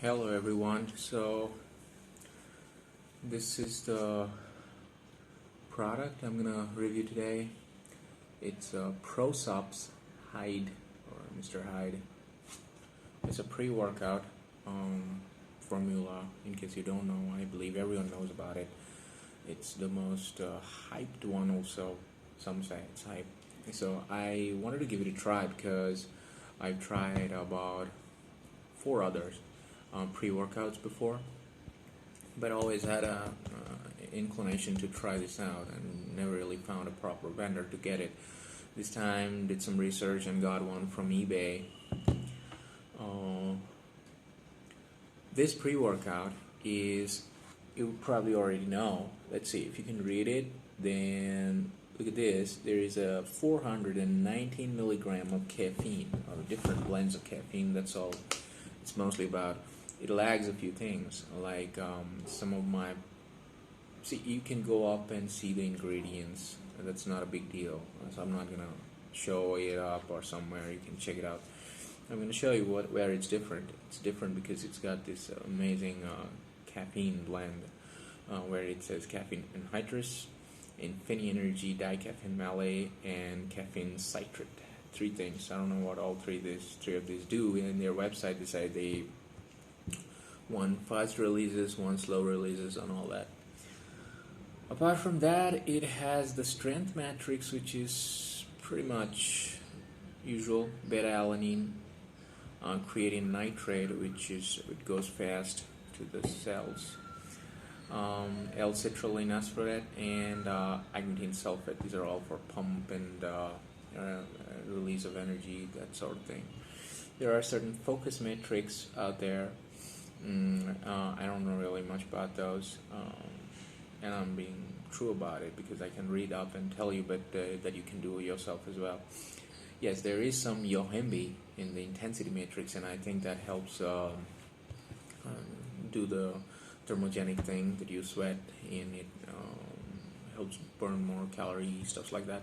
Hello everyone. So this is the product I'm gonna review today. It's a ProSupps Hyde or Mr. Hyde. It's a pre-workout formula. In case you don't know, I believe everyone knows about it. It's the most hyped one. Also, some say it's hype. So I wanted to give it a try because I've tried about 4 others pre-workouts before, but always had a inclination to try this out and never really found a proper vendor to get it. This time did some research and got one from eBay. This pre-workout is, you probably already know. Let's see if you can read it. Then look at this. There is a 419 milligram of caffeine, or different blends of caffeine. That's all it's mostly about. It lags a few things, like some of my, see, you can go up and see the ingredients. That's not a big deal, so I'm not gonna show it up or somewhere. You can check it out. I'm gonna show you where it's different. It's different because it's got this amazing caffeine blend, where it says caffeine anhydrous, infinity energy, dicaffeine malate, and caffeine citrate. 3 things. I don't know what all three of these do. In their website they say they 1 fast releases, 1 slow releases, and all that. Apart from that, it has the strength matrix, which is pretty much usual. Beta alanine, creatine nitrate, which is, it goes fast to the cells, L-citrulline aspartate, and agnitine sulfate. These are all for pump and release of energy, that sort of thing. There are certain focus metrics out there. I don't know really much about those, and I'm being true about it because I can read up and tell you, but that you can do it yourself as well. Yes, there is some Yohimbe in the intensity matrix, and I think that helps do the thermogenic thing that you sweat, and it helps burn more calories, stuff like that.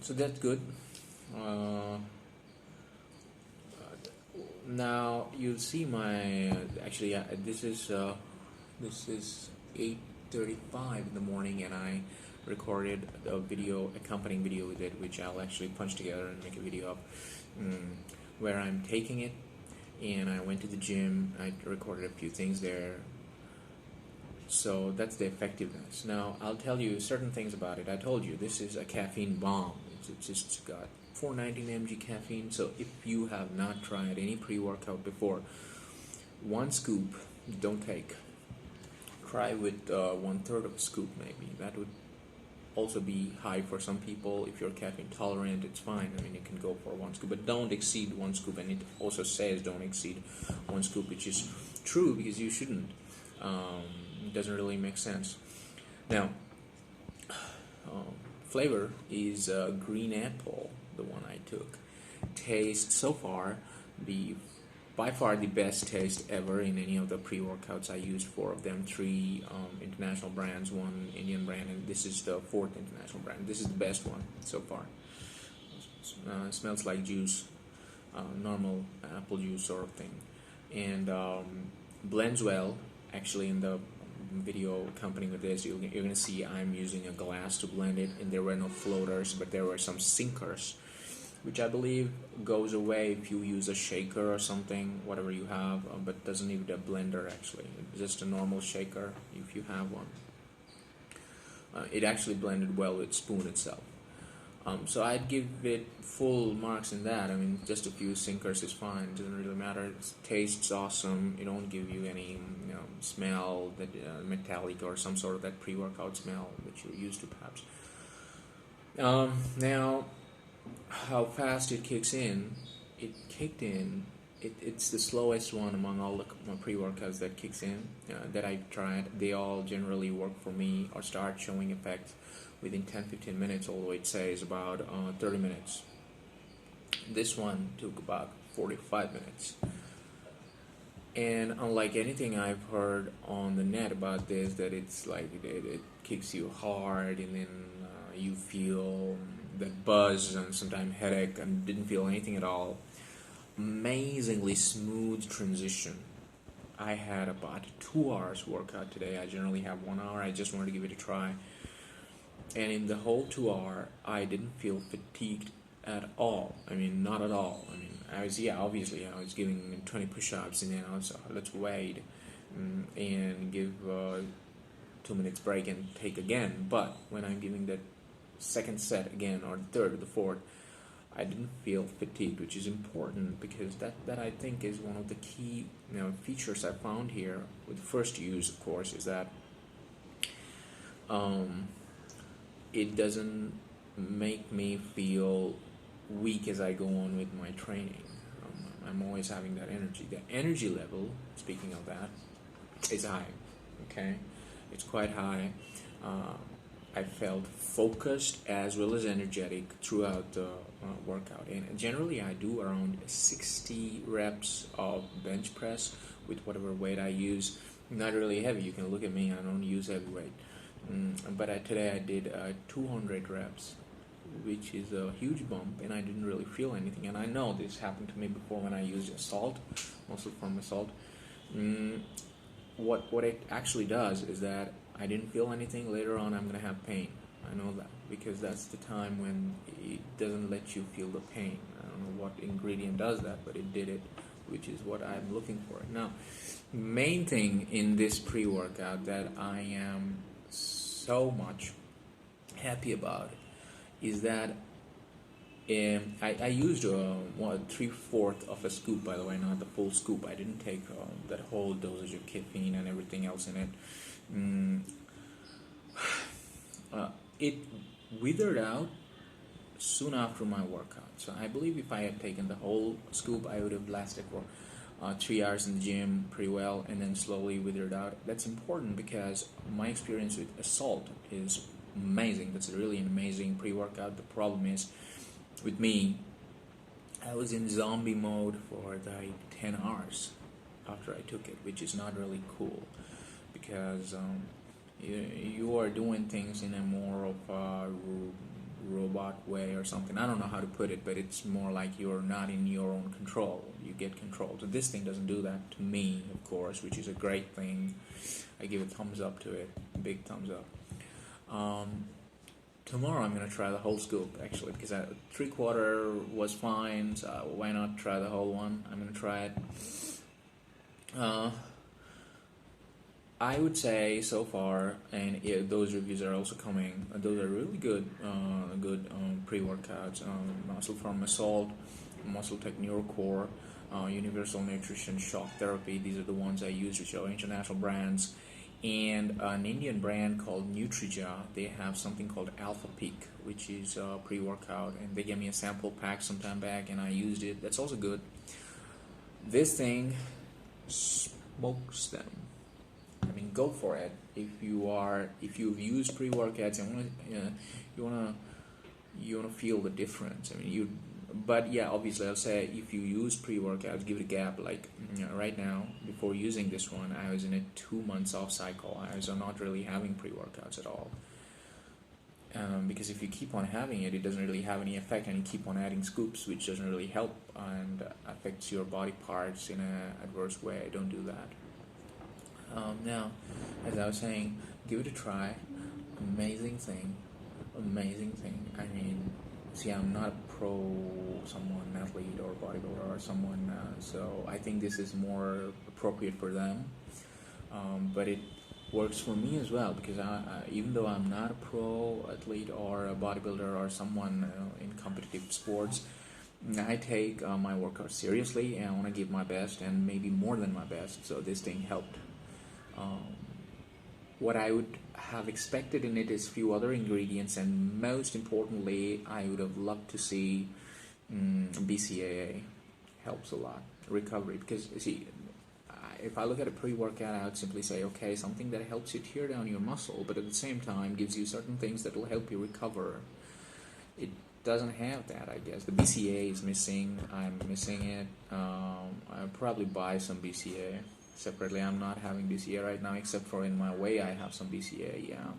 So that's good. Now you'll see my actually this is 8:35 in the morning, and I recorded a video, accompanying video with it, which I'll actually punch together and make a video of, where I'm taking it. And I went to the gym. I recorded a few things there. So that's the effectiveness. Now I'll tell you certain things about it. I told you this is a caffeine bomb. It's just got 419 mg caffeine. So if you have not tried any pre-workout before, 1 scoop, don't take. Try with 1/3 of a scoop maybe. That would also be high for some people. If you're caffeine tolerant, it's fine. I mean, you can go for 1 scoop, but don't exceed 1 scoop. And it also says don't exceed 1 scoop, which is true because you shouldn't. It doesn't really make sense. Now, flavor is green apple, the one I took. Taste so far, by far the best taste ever in any of the pre-workouts I used. 4 of them, 3 international brands, 1 Indian brand, and this is the 4th international brand. This is the best one so far. Smells like juice, normal apple juice sort of thing, and blends well. Actually, in the video accompanying with this, you're going to see I'm using a glass to blend it, and there were no floaters, but there were some sinkers, which I believe goes away if you use a shaker or something, whatever you have, but doesn't need a blender actually, just a normal shaker if you have one. It actually blended well with spoon itself. So I'd give it full marks in that. I mean, just a few sinkers is fine. It doesn't really matter. It tastes awesome. It don't give you any smell that metallic or some sort of that pre-workout smell that you're used to perhaps. Now, how fast it kicks in? It kicked in. It's the slowest one among all the pre-workouts that kicks in that I've tried. They all generally work for me or start showing effects within 10-15 minutes, although it says about 30 minutes. This one took about 45 minutes. And unlike anything I've heard on the net about this, that it's like it kicks you hard and then you feel that buzz and sometimes headache, and didn't feel anything at all. Amazingly smooth smooth transition. I had about 2 hours workout today. I generally have 1 hour. I just wanted to give it a try. And in the whole 2 hour, I didn't feel fatigued at all. I mean, not at all. I mean, obviously, I was giving 20 push-ups and then I was, let's wait and give 2 minutes break and take again. But when I'm giving that second set again, or the third or the fourth, I didn't feel fatigued, which is important because that I think is one of the key features I found here with first use, of course, is that it doesn't make me feel weak as I go on with my training. I'm always having that energy. The energy level, speaking of that, is high. Okay, it's quite high. I felt focused as well as energetic throughout the workout, and generally I do around 60 reps of bench press with whatever weight I use. Not really heavy. You can look at me, I don't use heavy weight, but today I did 200 reps, which is a huge bump, and I didn't really feel anything. And I know this happened to me before when I used assault, muscle from assault. What it actually does is that I didn't feel anything. Later on, I'm going to have pain. I know that because that's the time when it doesn't let you feel the pain. I don't know what ingredient does that, but it did it, which is what I'm looking for. Now, main thing in this pre-workout that I am so much happy about is that I used 3/4 of a scoop, by the way, not the full scoop. I didn't take that whole dosage of caffeine and everything else in it. It withered out soon after my workout. So I believe if I had taken the whole scoop, I would have lasted for 3 hours in the gym pretty well, and then slowly withered out. That's important because my experience with assault is amazing. That's really an amazing pre-workout. The problem is, with me, I was in zombie mode for like 10 hours after I took it, which is not really cool because you are doing things in a more of a robot way or something. I don't know how to put it, but it's more like you're not in your own control. You get controlled. So this thing doesn't do that to me, of course, which is a great thing. I give a thumbs up to it, big thumbs up. Tomorrow I'm gonna try the whole scoop actually, because 3/4 was fine. So why not try the whole one? I'm gonna try it. I would say so far, and those reviews are also coming. Those are really good, pre-workouts. Muscle from Assault, Muscle Tech NeuroCore, Universal Nutrition, Shock Therapy. These are the ones I use, which are international brands. And an Indian brand called Nutrija. They have something called Alpha Peak, which is a pre-workout, and they gave me a sample pack some time back, and I used it. That's also good. This thing smokes them. I mean, go for it. If you've used pre-workouts and you wanna feel the difference. I mean, but yeah, obviously I'll say if you use pre-workouts, give it a gap. Like right now, before using this one, I was in a 2 months off cycle. I was not really having pre-workouts at all. Because if you keep on having it, it doesn't really have any effect, and you keep on adding scoops, which doesn't really help and affects your body parts in an adverse way. Don't do that. Now, as I was saying, give it a try. Amazing thing. I mean, see, I'm not an athlete or bodybuilder or someone, so I think this is more appropriate for them. But it works for me as well because even though I'm not a pro athlete or a bodybuilder or someone in competitive sports, I take my workout seriously and I want to give my best and maybe more than my best. So this thing helped. What I would have expected in it is few other ingredients, and most importantly, I would have loved to see BCAA. Helps a lot, recovery, because you see, if I look at a pre-workout, I would simply say, okay, something that helps you tear down your muscle, but at the same time gives you certain things that will help you recover. It doesn't have that, I guess. The BCAA is missing. I'm missing it. I'll probably buy some BCAA separately. I'm not having BCAA right now, except for in my way I have some BCAA, yeah.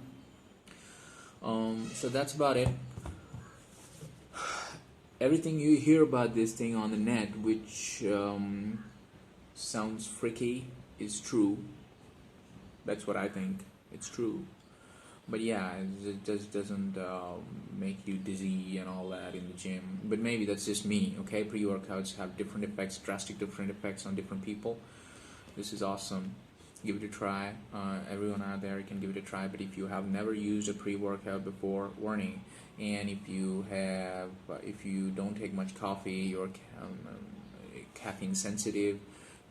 So that's about it. Everything you hear about this thing on the net, which sounds freaky is true. That's what I think. It's true. But yeah, it just doesn't make you dizzy and all that in the gym. But maybe that's just me, okay? Pre-workouts have different effects, drastic different effects on different people. This is awesome. Give it a try. Everyone out there can give it a try. But if you have never used a pre-workout before, warning. And if you don't take much coffee, you're caffeine sensitive,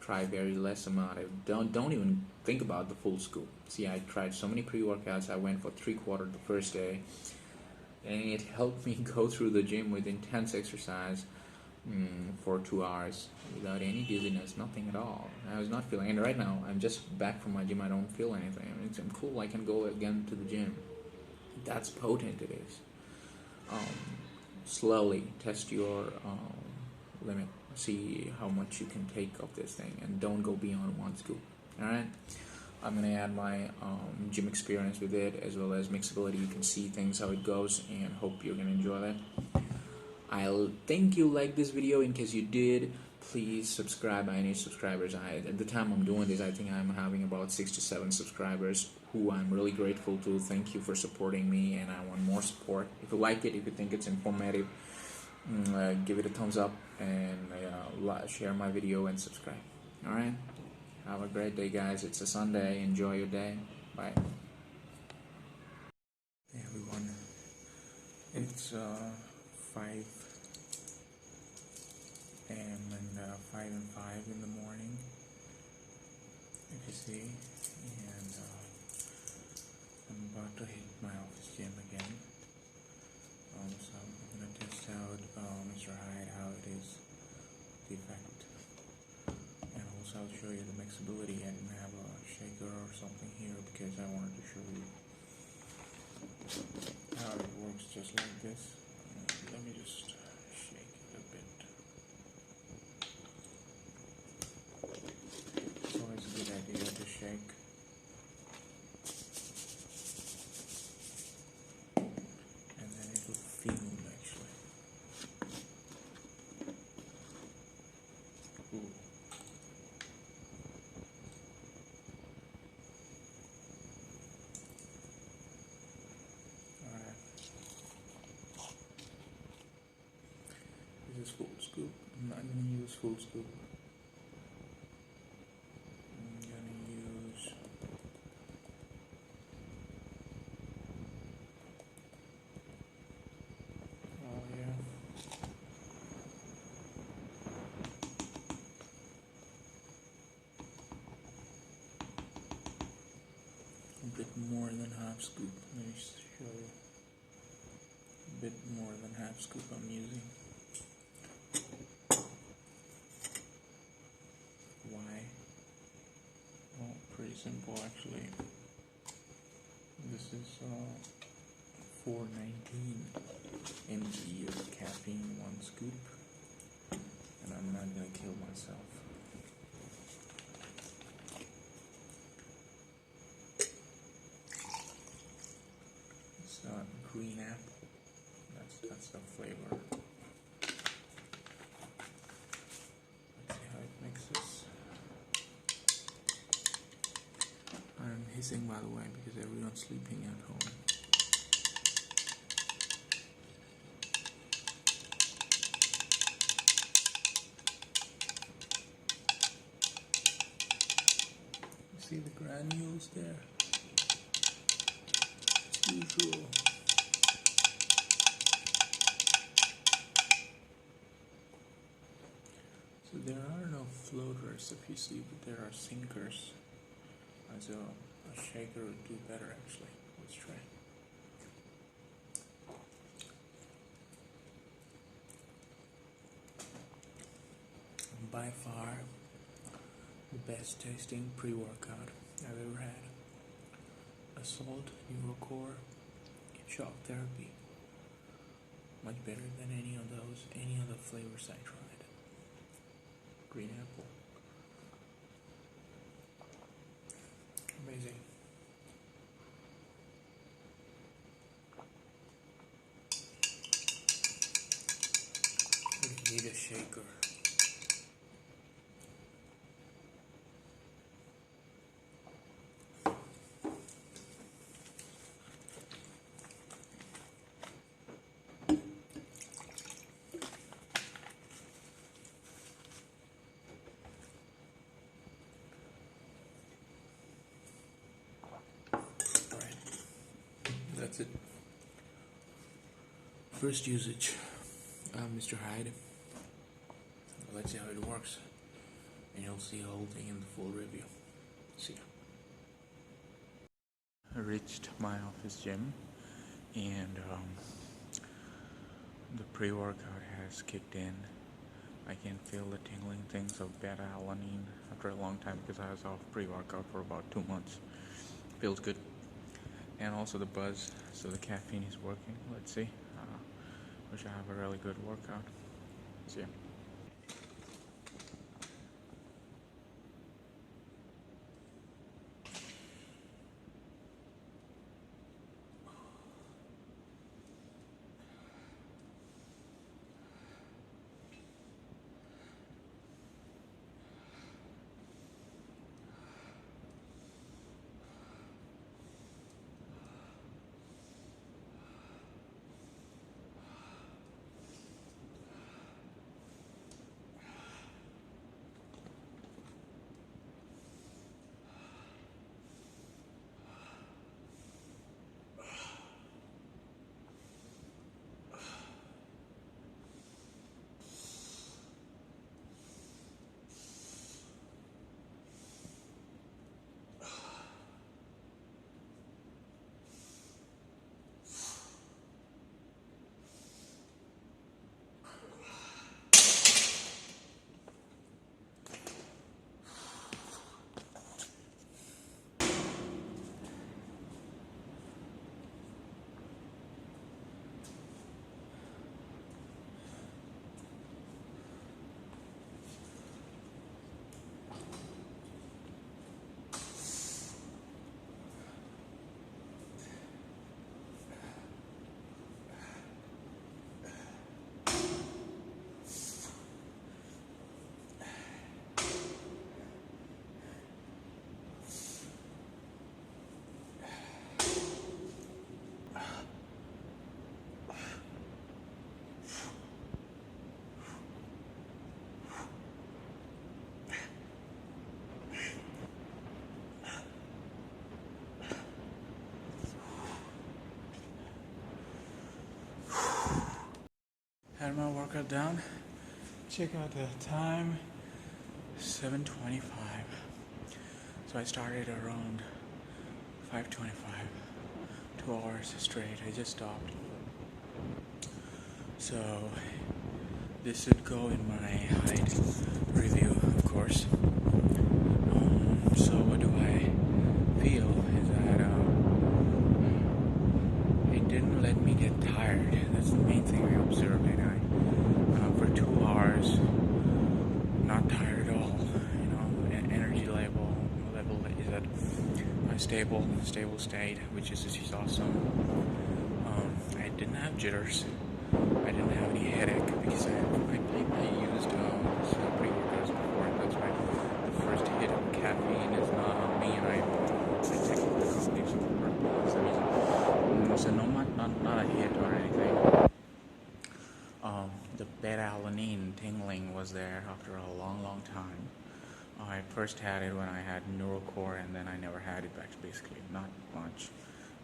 try very less amount. Don't even think about the full scoop. See, I tried so many pre-workouts. I went for 3/4 the first day, and it helped me go through the gym with intense exercise for 2 hours without any dizziness, nothing at all. I was not feeling, and right now I'm just back from my gym. I don't feel anything. I mean, I'm cool. I can go again to the gym. That's potent. It is. Slowly test your limit. See how much you can take of this thing, and don't go beyond 1 scoop. Alright, I'm gonna add my gym experience with it, as well as mixability. You can see things, how it goes, and hope you're gonna enjoy that. I'll think you liked this video. In case you did, please subscribe. I need subscribers. At the time I'm doing this, I think I'm having about 6 to 7 subscribers, who I'm really grateful to. Thank you for supporting me, and I want more support. If you like it, if you think it's informative, give it a thumbs up, and share my video and subscribe. Alright, have a great day, guys. It's a Sunday. Enjoy your day. Bye. Hey everyone, it's 5 a.m. and 5 and 5 in the morning, if you see, and I'm about to hit my office gym again. So I'm gonna test out Mr. Hyde, how it is, the effect, and also I'll show you the mixability. I didn't have a shaker or something here because I wanted to show you how it works, just like this. Let me just shake it a bit. It's always a good idea to shake. And then it will fume, actually. Ooh. Alright. This is full scoop. I'm not going to use full scoop. I'm going to use a bit more than half scoop. Let me show you. A bit more than half scoop I'm using. Why? Well, pretty simple actually. This is 419 mg of caffeine, 1 scoop, and I'm not gonna kill myself. It's green apple. That's the flavor. Let's see how it mixes. I'm hissing, by the way, because everyone's sleeping at home. See the granules there? As usual. So there are no floaters, if you see, but there are sinkers. So a shaker would do better, actually. Let's try. By far the best tasting pre-workout I've ever had. Assault, Neurocore, shock therapy. Much better than any of the flavors I tried. Green apple. Amazing. We need a shaker. that's it. First usage of Mr. Hyde. Let's see how it works, and you'll see the whole thing in the full review. See ya. I reached my office gym, and the pre-workout has kicked in. I can feel the tingling things of beta-alanine after a long time because I was off pre-workout for about 2 months. Feels good. And also the buzz, so the caffeine is working. Let's see. Wish I have a really good workout. See ya. Had my workout done. Check out the time, 7:25. So I started around 5:25. 2 hours straight. I just stopped. So this should go in my height review, of course. So what do I feel is that it didn't let me get tired. That's the main thing I observed. And for 2 hours, not tired at all. You know, energy level is at a stable state, which is awesome. I didn't have jitters. I didn't have any headache because I used pre-workouts before, and that's why the first hit of caffeine is not on me, and I take it with the company for some reason. So not a hit or anything. The beta-alanine tingling was there after a long time. I first had it when I had neurocore, and then I never had it back, basically, not much.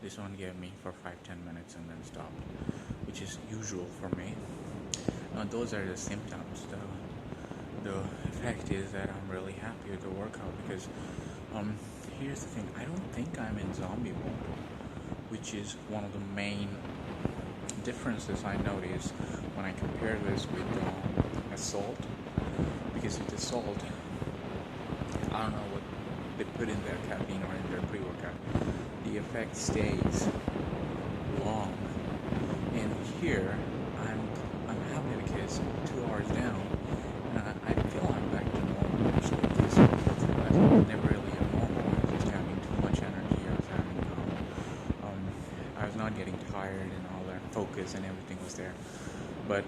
This one gave me for 5-10 minutes and then stopped, which is usual for me. Now those are the symptoms. The effect is that I'm really happy with the workout because here's the thing, I don't think I'm in zombie mode, which is one of the main differences I notice when I compare this with assault. Because with assault, I don't know what they put in their caffeine or in their pre-workout, the effect stays long. And here I'm happy because 2 hours down, and I feel I'm back to normal actually, because I was never really abnormal. I was just having too much energy. I was not getting tired and all that. Focus and everything was there, but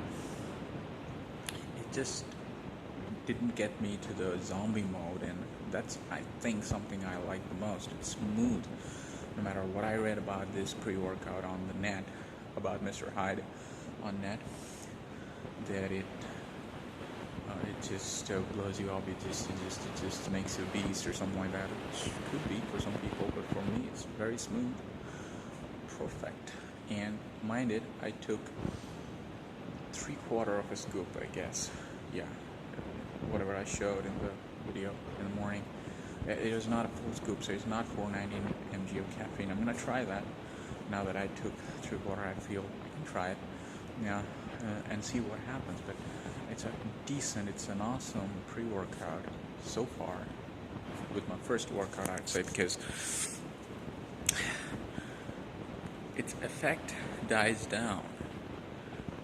it just didn't get me to the zombie mode, and that's, I think, something I like the most. It's smooth. No matter what I read about this pre-workout on the net, about Mr. Hyde on net, that it just blows you up. It just makes you a beast or something like that. Which could be for some people, but for me, it's very smooth. perfect. And mind it, I took 3/4 of a scoop, I guess. Yeah, whatever I showed in the video in the morning. It was not a full scoop, so it's not 490 mg of caffeine. I'm gonna try that now that I took 3/4. I feel I can try it, yeah, and see what happens. But it's it's an awesome pre-workout so far. With my first workout, I'd say, because its effect dies down,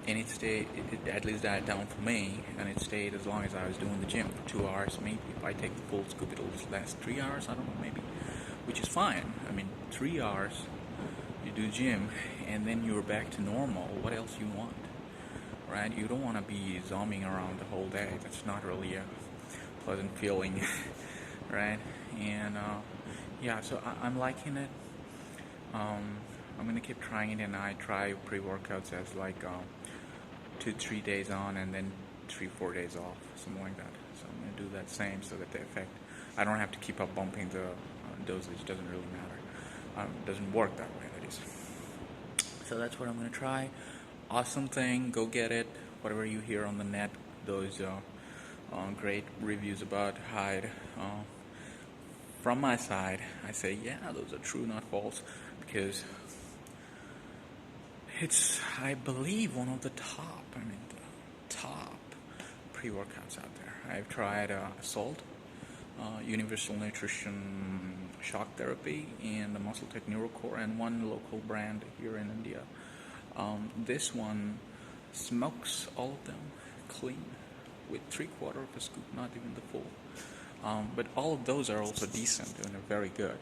and it at least died down for me, and it stayed as long as I was doing the gym for 2 hours. Maybe if I take the full scoop, it'll last 3 hours. I don't know, maybe, which is fine. I mean, 3 hours, you do gym, and then you're back to normal. What else you want, right? You don't want to be zombing around the whole day. That's not really a pleasant feeling, right? And yeah, so I'm liking it. I'm gonna keep trying it, and I try pre-workouts as like 2-3 days on and then 3-4 days off, something like that. So I'm gonna do that same, so that the effect, I don't have to keep up bumping the dosage. Doesn't really matter. Doesn't work that way, that is. So that's what I'm gonna try. Awesome thing, go get it. Whatever you hear on the net, those great reviews about Hyde. From my side, I say, yeah, those are true, not false, because it's, I believe, one of the top, top pre-workouts out there. I've tried Salt, Universal Nutrition Shock Therapy, and the Muscle Tech NeuroCore, and one local brand here in India. This one smokes all of them clean with 3/4 of a scoop, not even the full. But all of those are also decent and they're very good.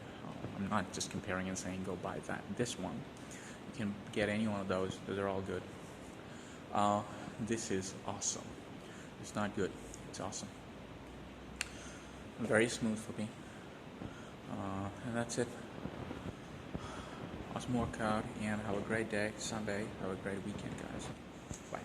I'm not just comparing and saying go buy this one. You can get any one of those. Those are all good. This is awesome. It's not good. It's awesome. Very smooth for me. And that's it. Awesome workout, and have a great day. Sunday. Have a great weekend, guys. Bye.